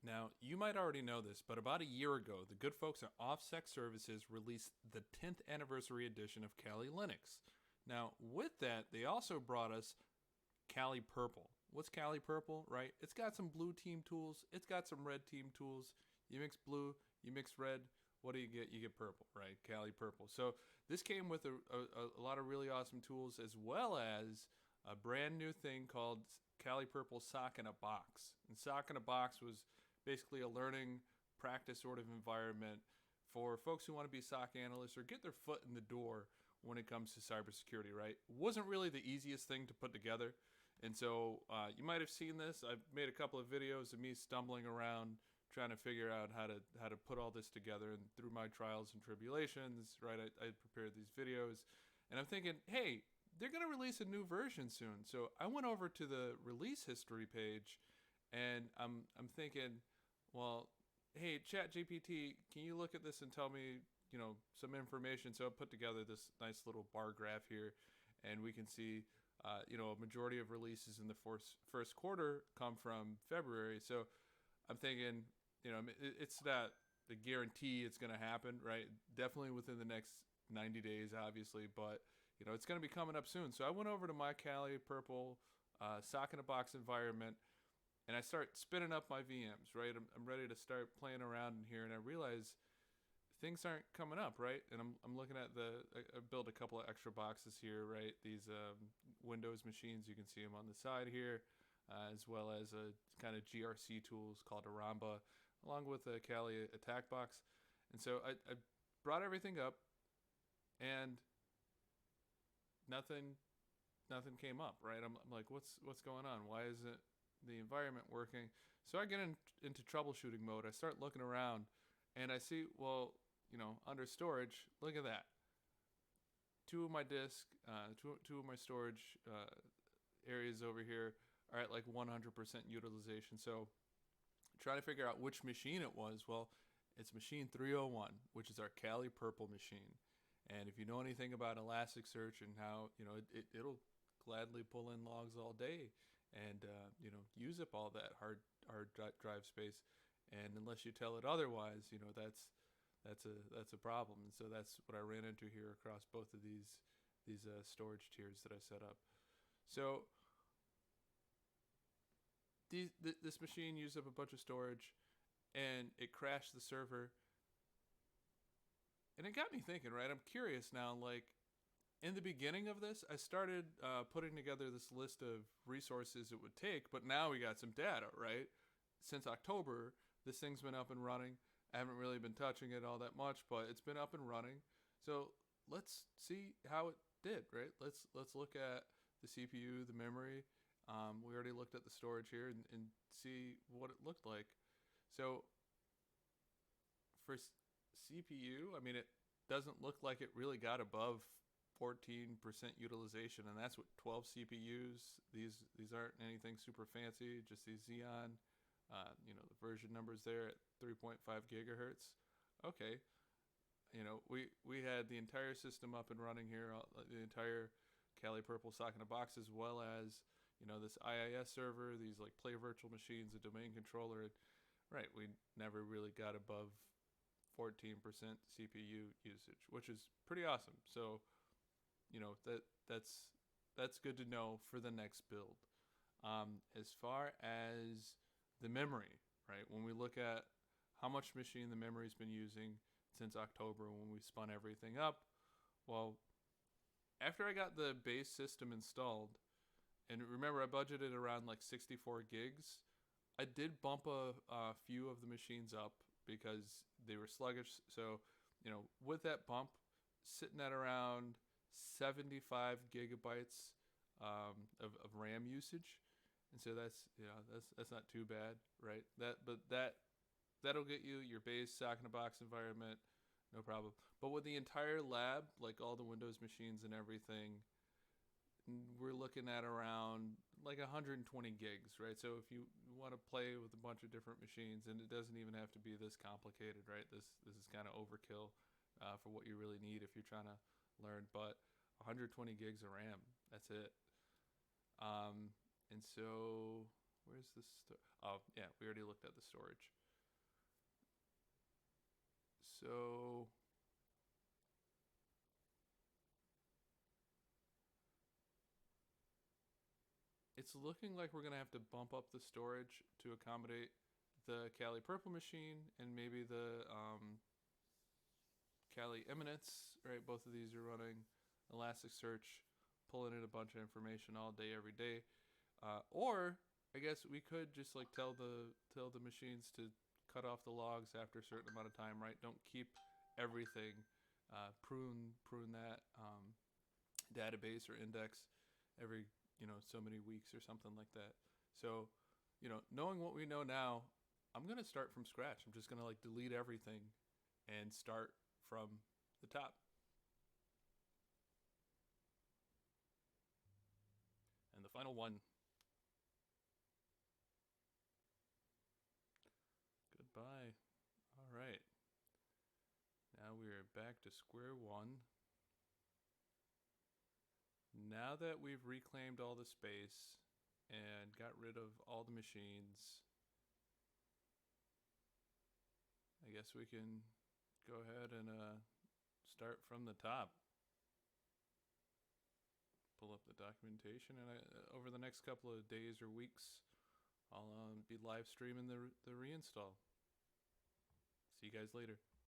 Now, you might already know this, but about a year ago, the good folks at OffSec Services released the 10th anniversary edition of Kali Linux. Now, with that, they also brought us Kali Purple. What's Kali Purple, right? It's got some blue team tools, it's got some red team tools. You mix blue, you mix red, what do you get? You get purple, right? Kali Purple. So this came with a lot of really awesome tools, as well as a brand new thing called Kali Purple Sock in a Box. And Sock in a Box was basically a learning practice sort of environment for folks who want to be SOC analysts or get their foot in the door when it comes to cybersecurity, right? It wasn't really the easiest thing to put together. And so you might have seen this. I've made a couple of videos of me stumbling around trying to figure out how to put all this together, and through my trials and tribulations, right, I prepared these videos, and I'm thinking, hey, they're going to release a new version soon. So I went over to the release history page, and I'm thinking, well, hey, ChatGPT, can you look at this and tell me, some information? So I put together this nice little bar graph here, and we can see, a majority of releases in the first quarter come from February. So I'm thinking, it's not the guarantee it's going to happen, right? Definitely within the next 90 days, obviously, but it's going to be coming up soon. So I went over to my Kali Purple Sock in a Box environment, and I start spinning up my VMs, right? I'm ready to start playing around in here, and I realize things aren't coming up, right? And I'm looking at I built a couple of extra boxes here, right? These Windows machines, you can see them on the side here, as well as a kind of GRC tools called Aramba, along with a Kali attack box. And so I brought everything up, and nothing came up, right? I'm like, what's going on? Why isn't the environment working? So I get into troubleshooting mode. I start looking around, and I see, well, under storage, look at that. Two of my disk, two of my storage areas over here are at like 100% utilization. So trying to figure out which machine it was. Well, it's machine 301, which is our Kali Purple machine. And if you know anything about Elasticsearch and how, it'll gladly pull in logs all day and, use up all that hard drive space. And unless you tell it otherwise, that's a problem. And so that's what I ran into here across both of these storage tiers that I set up. So this machine used up a bunch of storage, and it crashed the server. And it got me thinking, right? I'm curious now, like, in the beginning of this, I started putting together this list of resources it would take, but now we got some data, right? Since October, this thing's been up and running. I haven't really been touching it all that much, but it's been up and running. So let's see how it did, right? Let's look at the CPU, the memory. We already looked at the storage here and see what it looked like. So for CPU, I mean, it doesn't look like it really got above 14% utilization, and that's with 12 CPUs. These aren't anything super fancy, just these Xeon. The version numbers there at 3.5 gigahertz. Okay, we had the entire system up and running here, the entire Kali Purple Sock in a Box, as well as this IIS server, these like Play Virtual machines, a domain controller. Right, we never really got above 14% CPU usage, which is pretty awesome. So, that's good to know for the next build. As far as the memory, right? When we look at how much machine the memory's been using since October when we spun everything up, well, after I got the base system installed, and remember I budgeted around like 64 gigs, I did bump a few of the machines up because they were sluggish. So, with that bump, sitting at around 75 gigabytes of RAM usage. And so that's not too bad, right? That'll get you your base Sock in a Box environment, no problem. But with the entire lab, like all the Windows machines and everything, we're looking at around like 120 gigs, right? So if you want to play with a bunch of different machines, and it doesn't even have to be this complicated, right? This is kind of overkill for what you really need if you're trying to learn. But 120 gigs of RAM, that's it. And so Where's the oh yeah, we already looked at the storage. So it's looking like we're gonna have to bump up the storage to accommodate the Kali Purple machine and maybe the Kali Eminence. Right, both of these are running Elasticsearch, pulling in a bunch of information all day, every day. Or I guess we could just like tell the machines to cut off the logs after a certain amount of time. Right, don't keep everything. Prune that database or index every so many weeks or something like that. So knowing what we know now, I'm gonna start from scratch. I'm just gonna like delete everything and start from the top. And the final one. Goodbye. All right. Now we are back to square one. Now that we've reclaimed all the space and got rid of all the machines, I guess we can go ahead and start from the top. Pull up the documentation, and over the next couple of days or weeks, I'll be live streaming the reinstall. See you guys later.